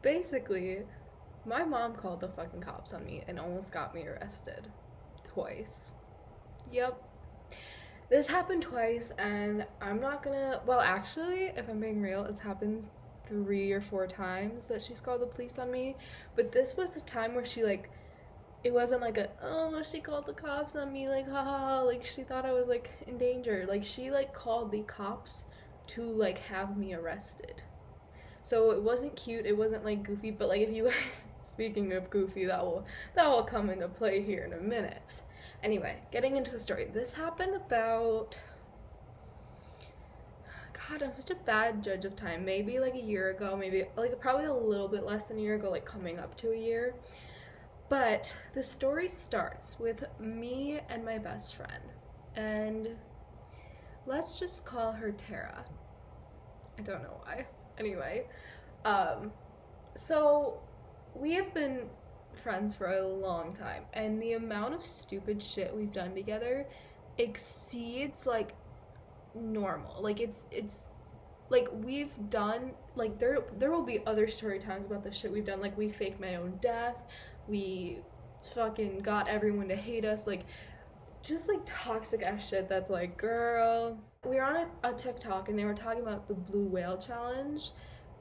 Basically, my mom called the fucking cops on me and almost got me arrested. Twice. Yep. This happened twice, and I'm not gonna. Well, actually, if I'm being real, it's happened 3 or 4 times that she's called the police on me. But this was the time where she, like, it wasn't like a, oh, she called the cops on me, like, haha, like, she thought I was, like, in danger. Like, she, like, called the cops to, like, have me arrested. So it wasn't cute, it wasn't like goofy, but like if you guys speaking of goofy, that will come into play here in a minute. Anyway, getting into the story. This happened about, God, I'm such a bad judge of time. Maybe like a year ago, maybe like probably a little bit less than a year ago, like coming up to a year. But the story starts with me and my best friend. And let's just call her Tara. I don't know why. Anyway, so we have been friends for a long time, and the amount of stupid shit we've done together exceeds like normal. Like it's like we've done like there will be other story times about the shit we've done. Like we faked my own death, we fucking got everyone to hate us, like just like toxic ass shit that's like, girl. We were on a TikTok and they were talking about the blue whale challenge.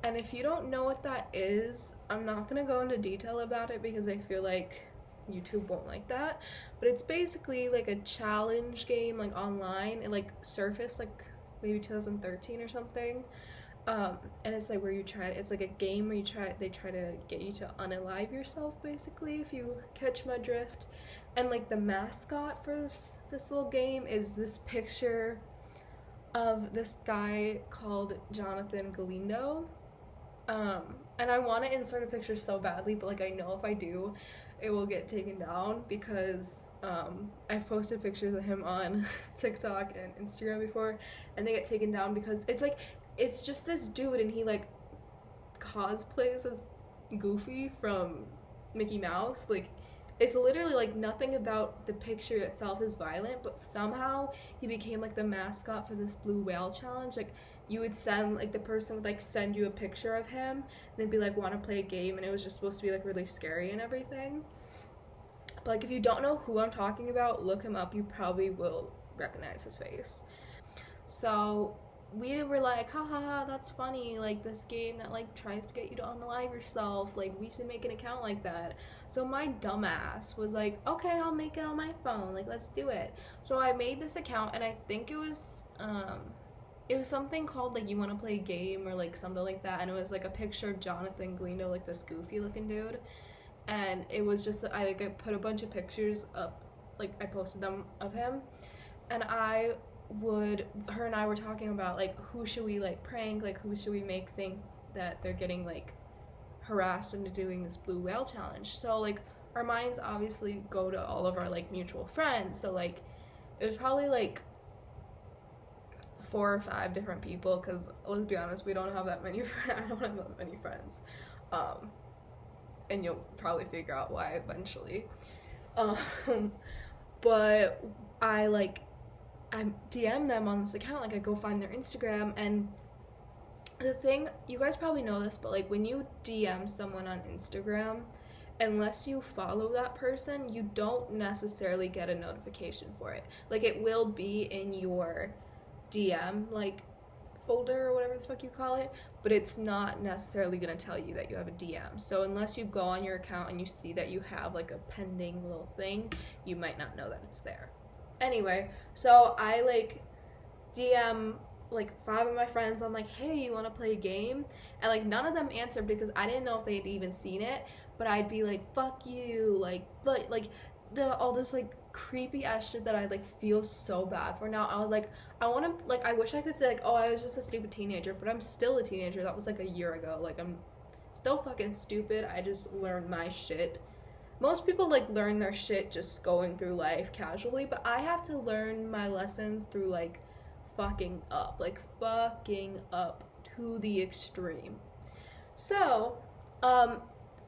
And if you don't know what that is, I'm not gonna go into detail about it because I feel like YouTube won't like that. But it's basically like a challenge game, like online. It like surfaced like maybe 2013 or something. And it's like where you try, it's like a game where they try to get you to unalive yourself, basically, if you catch my drift. And like the mascot for this little game is this picture of this guy called Jonathan Galindo. And I want to insert a picture so badly, but like I know if I do, it will get taken down because I've posted pictures of him on TikTok and Instagram before, and they get taken down because it's like, it's just this dude and he like cosplays as Goofy from Mickey Mouse. Like it's literally like nothing about the picture itself is violent, but somehow he became like the mascot for this blue whale challenge. Like you would send, like the person would like send you a picture of him and they'd be like, want to play a game, and it was just supposed to be like really scary and everything. But like if you don't know who I'm talking about, look him up, you probably will recognize his face. So we were like, ha ha ha, that's funny, like this game that like tries to get you to unalive yourself, like we should make an account like that. So my dumbass was like, okay, I'll make it on my phone, like let's do it. So I made this account, and I think it was something called like you want to play a game or like something like that, and it was like a picture of Jonathan Galindo, like this goofy looking dude. And it was just I put a bunch of pictures up, like I posted them of him, and her and I were talking about like who should we like prank, like who should we make think that they're getting like harassed into doing this blue whale challenge. So like our minds obviously go to all of our like mutual friends, so like it was probably like 4 or 5 different people, because let's be honest, we don't have that many I don't have that many friends, and you'll probably figure out why eventually. But I DM them on this account, like I go find their Instagram, and the thing, you guys probably know this, but like when you DM someone on Instagram, unless you follow that person, you don't necessarily get a notification for it. Like it will be in your DM like folder or whatever the fuck you call it, but it's not necessarily gonna tell you that you have a DM. So unless you go on your account and you see that you have like a pending little thing, you might not know that it's there. Anyway, so I like DM like 5 of my friends. I'm like, hey, you want to play a game? And like none of them answered because I didn't know if they had even seen it. But I'd be like, fuck you, like all this like creepy ass shit that I like feel so bad for now. I was like, I want to like, I wish I could say like, oh, I was just a stupid teenager, but I'm still a teenager. That was like a year ago. Like I'm still fucking stupid. I just learned my shit. Most people like learn their shit just going through life casually, but I have to learn my lessons through like fucking up to the extreme. So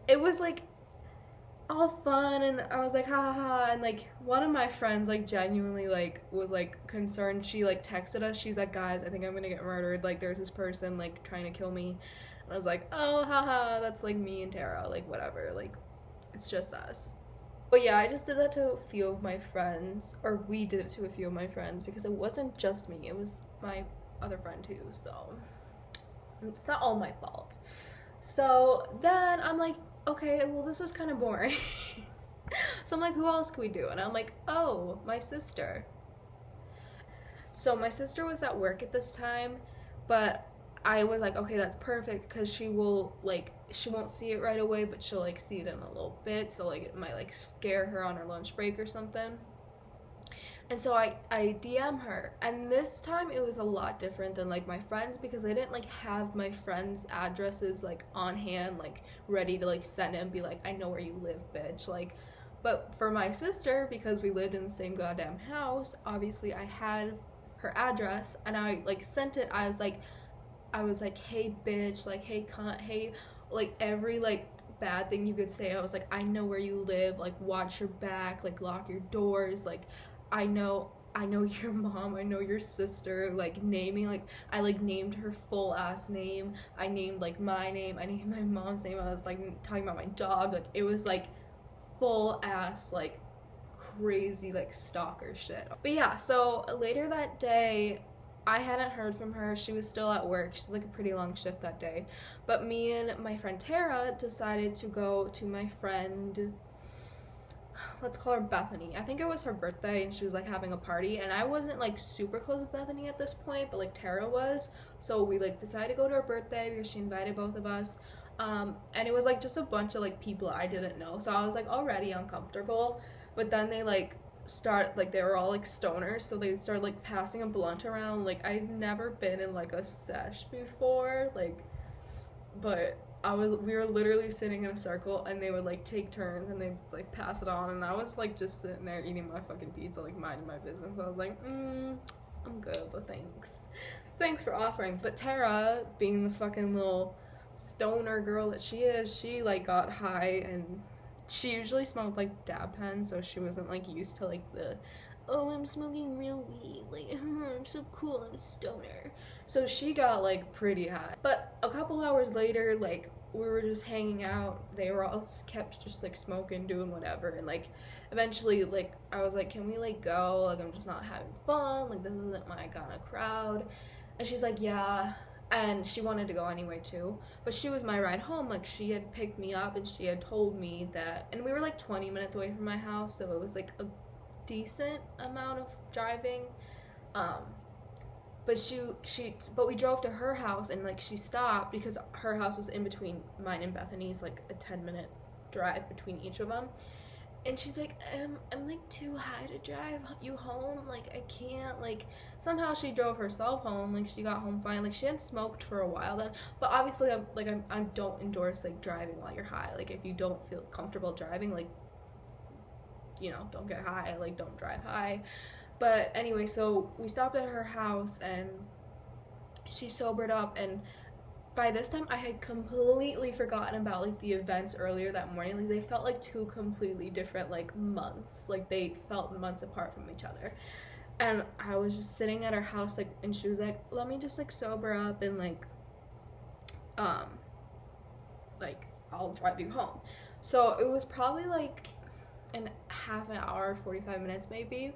it was like all fun, and I was like, ha ha ha, and like one of my friends like genuinely like was like concerned. She like texted us, she's like, guys, I think I'm gonna get murdered, like there's this person like trying to kill me. And I was like, oh, haha, that's like me and Tara, like whatever, like it's just us. But yeah, I just did that to a few of my friends, or we did it to a few of my friends because it wasn't just me, it was my other friend too, so it's not all my fault. So then I'm like, okay, well, this was kind of boring. So I'm like, who else can we do? And I'm like, oh, my sister. So my sister was at work at this time, but I was like, okay, that's perfect because she won't see it right away, but she'll like see it in a little bit, so like it might like scare her on her lunch break or something. And so I DM her, and this time it was a lot different than like my friends because I didn't like have my friends' addresses like on hand, like ready to like send it and be like, I know where you live, bitch. Like, but for my sister, because we lived in the same goddamn house, obviously I had her address, and I like sent it as like, I was like, hey bitch, like hey cunt, hey, like every like bad thing you could say. I was like, I know where you live, like watch your back, like lock your doors, like I know your mom, I know your sister, like naming, like I like named her full ass name, I named like my name, I named my mom's name, I was like talking about my dog, like it was like full ass like crazy like stalker shit. But yeah, so later that day I hadn't heard from her. She was still at work. She had like a pretty long shift that day. But me and my friend Tara decided to go to my friend, let's call her Bethany. I think it was her birthday and she was like having a party, and I wasn't like super close with Bethany at this point, but like Tara was. So we like decided to go to her birthday because she invited both of us. And it was like just a bunch of like people I didn't know. So I was like already uncomfortable. But then they like they were all like stoners, so they started like passing a blunt around. Like I'd never been in like a sesh before, like, but we were literally sitting in a circle and they would like take turns and they'd like pass it on, and I was like just sitting there eating my fucking pizza, like minding my business. I was like, I'm good, but thanks for offering. But Tara, being the fucking little stoner girl that she is, she like got high, and she usually smoked like dab pens, so she wasn't like used to like the, oh, I'm smoking real weed, like I'm so cool, I'm a stoner. So she got like pretty high. But a couple hours later, like we were just hanging out, they were all kept just like smoking, doing whatever, and like eventually like I was like, can we like go, like I'm just not having fun, like this isn't my kind of crowd. And she's like, yeah. And she wanted to go anyway too, but she was my ride home. Like she had picked me up and she had told me that, and we were like 20 minutes away from my house, so it was like a decent amount of driving. But we drove to her house, and like she stopped because her house was in between mine and Bethany's, like a 10-minute drive between each of them. And she's like, I'm like too high to drive you home, like I can't. Like somehow she drove herself home, like she got home fine, like she hadn't smoked for a while then. But obviously I don't endorse like driving while you're high. Like if you don't feel comfortable driving, like, you know, don't get high, like don't drive high. But anyway, so we stopped at her house and she sobered up, and by this time I had completely forgotten about like the events earlier that morning. Like they felt like two completely different like months, like they felt months apart from each other. And I was just sitting at her house, like, and she was like, let me just like sober up and like I'll drive you home. So it was probably like an half an hour, 45 minutes maybe.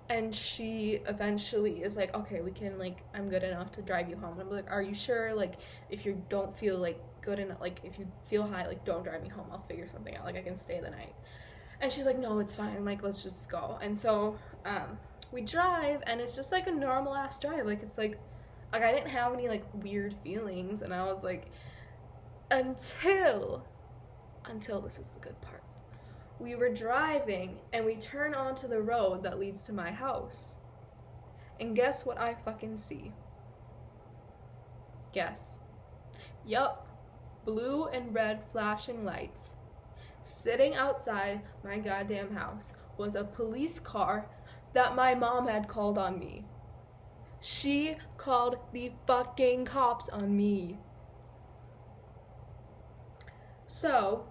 And she eventually is like, okay, we can, like, I'm good enough to drive you home. And I'm like, are you sure? Like, if you don't feel, like, good enough, like, if you feel high, like, don't drive me home. I'll figure something out. Like, I can stay the night. And she's like, no, it's fine. Like, let's just go. And so, we drive, and it's just, like, a normal-ass drive. Like, it's, like, I didn't have any, like, weird feelings. And I was like, until this is the good part. We were driving, and we turn onto the road that leads to my house. And guess what I fucking see? Guess. Yup. Blue and red flashing lights. Sitting outside my goddamn house was a police car that my mom had called on me. She called the fucking cops on me. So,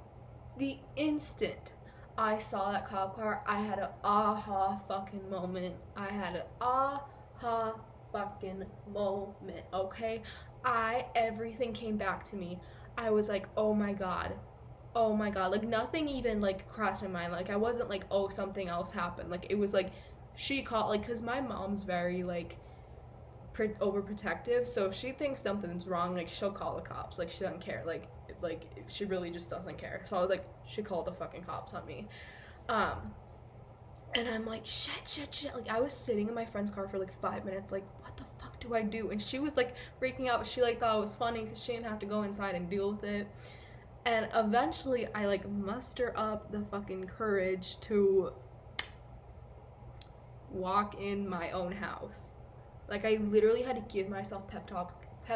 the instant I saw that cop car, I had an aha fucking moment. I had an aha fucking moment, okay? Everything came back to me. I was like, oh my god. Oh my god. Like, nothing even, like, crossed my mind. Like, I wasn't like, oh, something else happened. Like, it was like, she called, like, because my mom's very, like, overprotective, so if she thinks something's wrong, like, she'll call the cops. Like, she doesn't care. Like, she really just doesn't care. So I was like, she called the fucking cops on me. And I'm like, shit. Like, I was sitting in my friend's car for like 5 minutes, like, what the fuck do I do? And she was like freaking out, but she like thought it was funny because she didn't have to go inside and deal with it. And eventually I like muster up the fucking courage to walk in my own house. Like, I literally had to give myself pep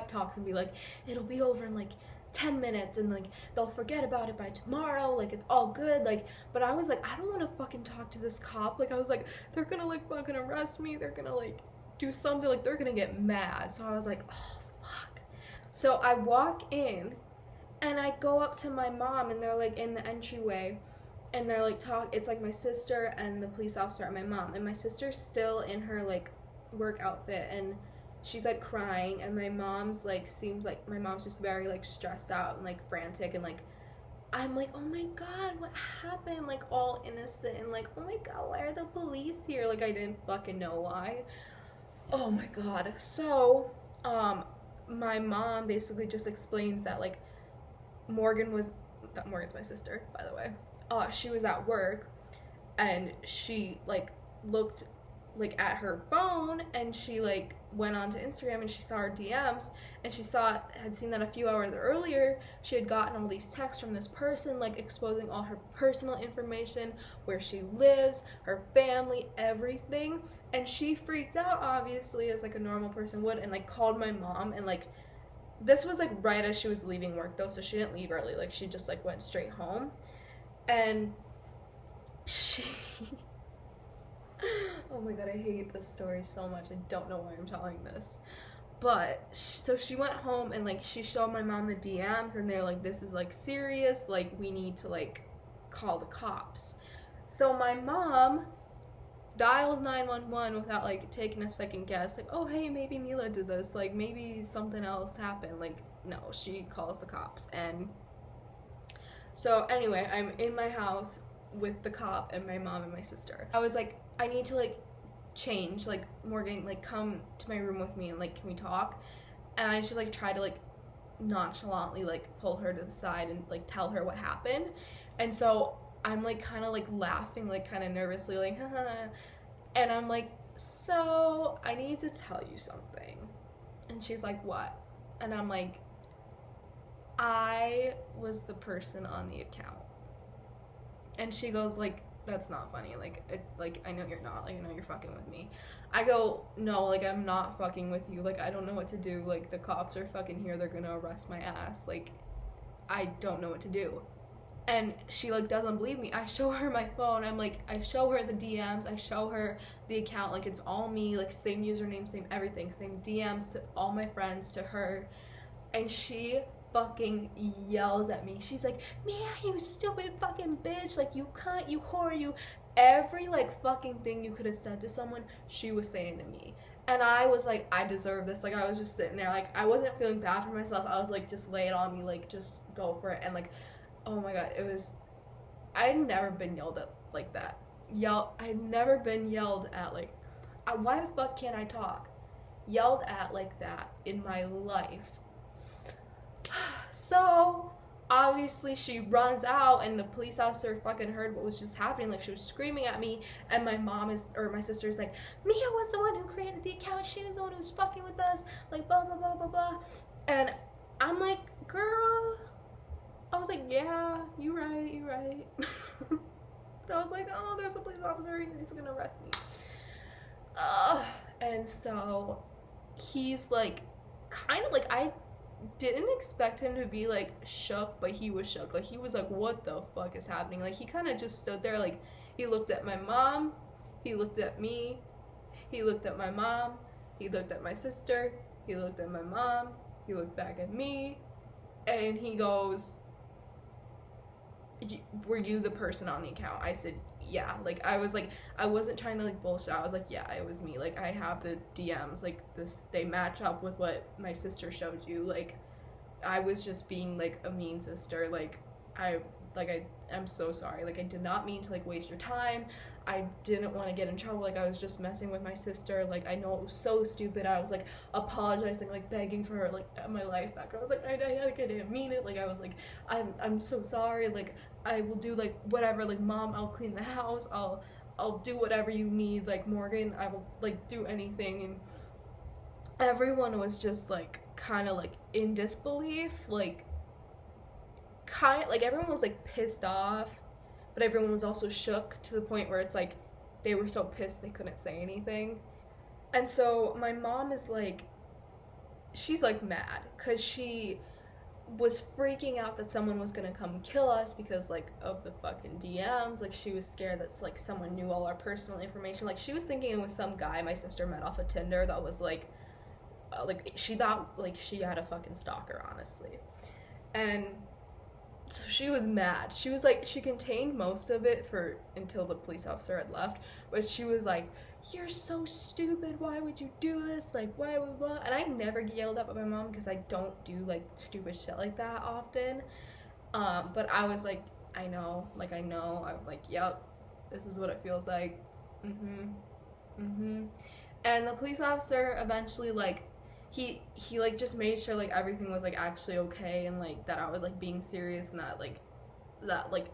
talks and be like, it'll be over in like 10 minutes and like they'll forget about it by tomorrow, like it's all good. Like, but I was like, I don't want to fucking talk to this cop. Like, I was like, they're gonna like fucking arrest me, they're gonna like do something, like they're gonna get mad. So I was like, oh fuck. So I walk in and I go up to my mom and they're like in the entryway and they're like it's like my sister and the police officer and my mom, and my sister's still in her like work outfit and she's like crying, and my mom's like seems like my mom's just very like stressed out and like frantic, and like I'm like, oh my god, what happened? Like, all innocent, and like, oh my god, why are the police here? Like, I didn't fucking know why. Oh my god. So my mom basically just explains that like Morgan's my sister, by the way. She was at work and she like looked like at her phone and she like went onto Instagram and she saw her DMs and she had seen that a few hours earlier she had gotten all these texts from this person like exposing all her personal information, where she lives, her family, everything. And she freaked out, obviously, as like a normal person would, and like called my mom. And like, this was like right as she was leaving work though, so she didn't leave early, like she just like went straight home. And she oh my god, I hate this story so much. I don't know why I'm telling this. But, so she went home and, like, she showed my mom the DMs and they're like, this is, like, serious. Like, we need to, like, call the cops. So my mom dials 911 without, like, taking a second guess. Like, oh, hey, maybe Mila did this. Like, maybe something else happened. Like, no, she calls the cops. And so, anyway, I'm in my house with the cop and my mom and my sister. I was like, I need to like change, like, Morgan, like, come to my room with me and like, can we talk? And I just like try to like nonchalantly like pull her to the side and like tell her what happened. And so I'm like kind of like laughing, like kind of nervously, like haha. And I'm like, so I need to tell you something. And she's like, what? And I'm like, I was the person on the account. And she goes like, that's not funny. Like, I know you're not. Like, I know you're fucking with me. I go, no, like, I'm not fucking with you. Like, I don't know what to do. Like, the cops are fucking here. They're gonna arrest my ass. Like, I don't know what to do. And she, like, doesn't believe me. I show her my phone. I'm like, I show her the DMs. I show her the account. Like, it's all me. Like, same username, same everything. Same DMs to all my friends, to her. And she fucking yells at me. She's like, Mia, you stupid fucking bitch, like, you cunt, you whore, you, every like fucking thing you could have said to someone, she was saying to me. And I was like, I deserve this. Like, I was just sitting there, like, I wasn't feeling bad for myself. I was like, just lay it on me, like, just go for it. And like, oh my god, it was, I'd never been yelled at like that. I'd never been yelled at like, why the fuck can't I talk? Yelled at like that in my life. So obviously she runs out and the police officer fucking heard what was just happening. Like, she was screaming at me, and my my sister's like, Mia was the one who created the account, she was the one who was fucking with us, like blah blah blah blah blah. And I'm like, girl, I was like, yeah, you're right. But I was like, oh, there's a police officer here, he's gonna arrest me. And so he's like, kind of like, I didn't expect him to be like shook, but he was shook. Like, he was like, what the fuck is happening? Like, he kind of just stood there, like, he looked at my mom, he looked at me, he looked at my mom, he looked at my sister, he looked at my mom, he looked back at me, and he goes, were you the person on the account? I said, yeah. Like, I was like, I wasn't trying to like bullshit. I was like, yeah, it was me. Like, I have the DMs. Like, this, they match up with what my sister showed you. Like, I was just being like a mean sister. Like, I'm so sorry. Like, I did not mean to like waste your time. I didn't want to get in trouble. Like, I was just messing with my sister. Like, I know it was so stupid. I was like apologizing, like begging for her, like my life back. I was like, I didn't mean it. Like, I was like, I'm so sorry. Like, I will do like whatever. Like, mom, I'll clean the house. I'll do whatever you need. Like, Morgan, I will like do anything. And everyone was just like kind of like in disbelief. Like, everyone was like pissed off, but everyone was also shook to the point where it's like they were so pissed they couldn't say anything. And so my mom is like, she's like mad because she was freaking out that someone was gonna come kill us because like of the fucking DMs. Like, she was scared that like someone knew all our personal information. Like, she was thinking it was some guy my sister met off of Tinder that was like she thought like she had a fucking stalker, honestly. And so she was mad. She was like, she contained most of it for until the police officer had left, but she was like, you're so stupid, why would you do this, like blah blah blah. And I never get yelled at by my mom because I don't do like stupid shit like that often, but I was like, I know, I'm like, yep, this is what it feels like. And the police officer eventually like he like just made sure like everything was like actually okay, and like that I was like being serious, and that like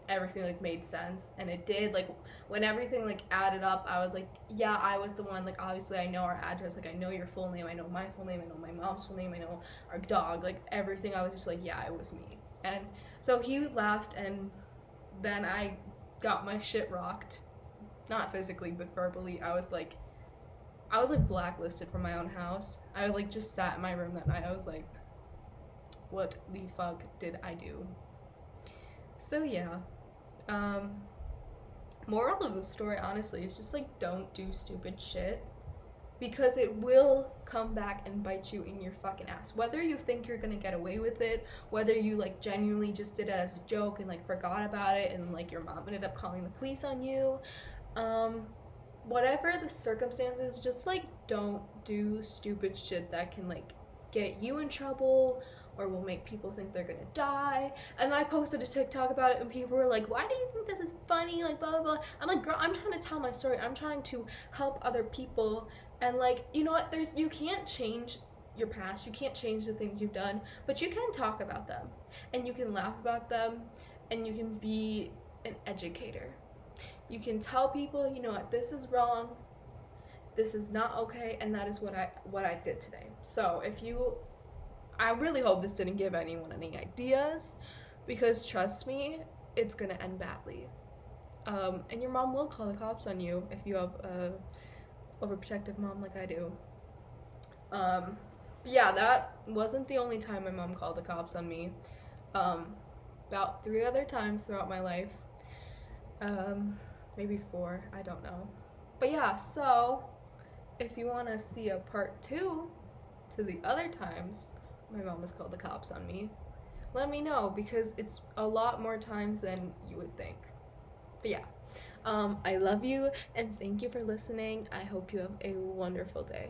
everything like made sense. And it did. Like, when everything like added up, I was like, yeah, I was the one. Like, obviously I know our address, like I know your full name, I know my full name, I know my mom's full name, I know our dog, like everything. I was just like, yeah, it was me. And so he left, and then I got my shit rocked, not physically but verbally. I was like blacklisted from my own house. I like just sat in my room that night. I was like, what the fuck did I do? So yeah, moral of the story, honestly, is just like, don't do stupid shit, because it will come back and bite you in your fucking ass. Whether you think you're gonna get away with it, whether you like genuinely just did it as a joke and like forgot about it, and like your mom ended up calling the police on you, whatever the circumstances, just like don't do stupid shit that can like get you in trouble or will make people think they're gonna die. And I posted a TikTok about it, and people were like, why do you think this is funny, like blah blah blah. I'm like, girl, I'm trying to tell my story. I'm trying to help other people. And like, you know what, you can't change your past, you can't change the things you've done, but you can talk about them, and you can laugh about them, and you can be an educator. You can tell people, you know what, this is wrong, this is not okay, and that is what I did today. So I really hope this didn't give anyone any ideas, because trust me, it's gonna end badly. And your mom will call the cops on you if you have a overprotective mom like I do. But yeah, that wasn't the only time my mom called the cops on me. About 3 other times throughout my life. Maybe 4, I don't know. But yeah, so if you want to see a part 2 to the other times my mom has called the cops on me, let me know, because it's a lot more times than you would think. But yeah, I love you, and thank you for listening. I hope you have a wonderful day.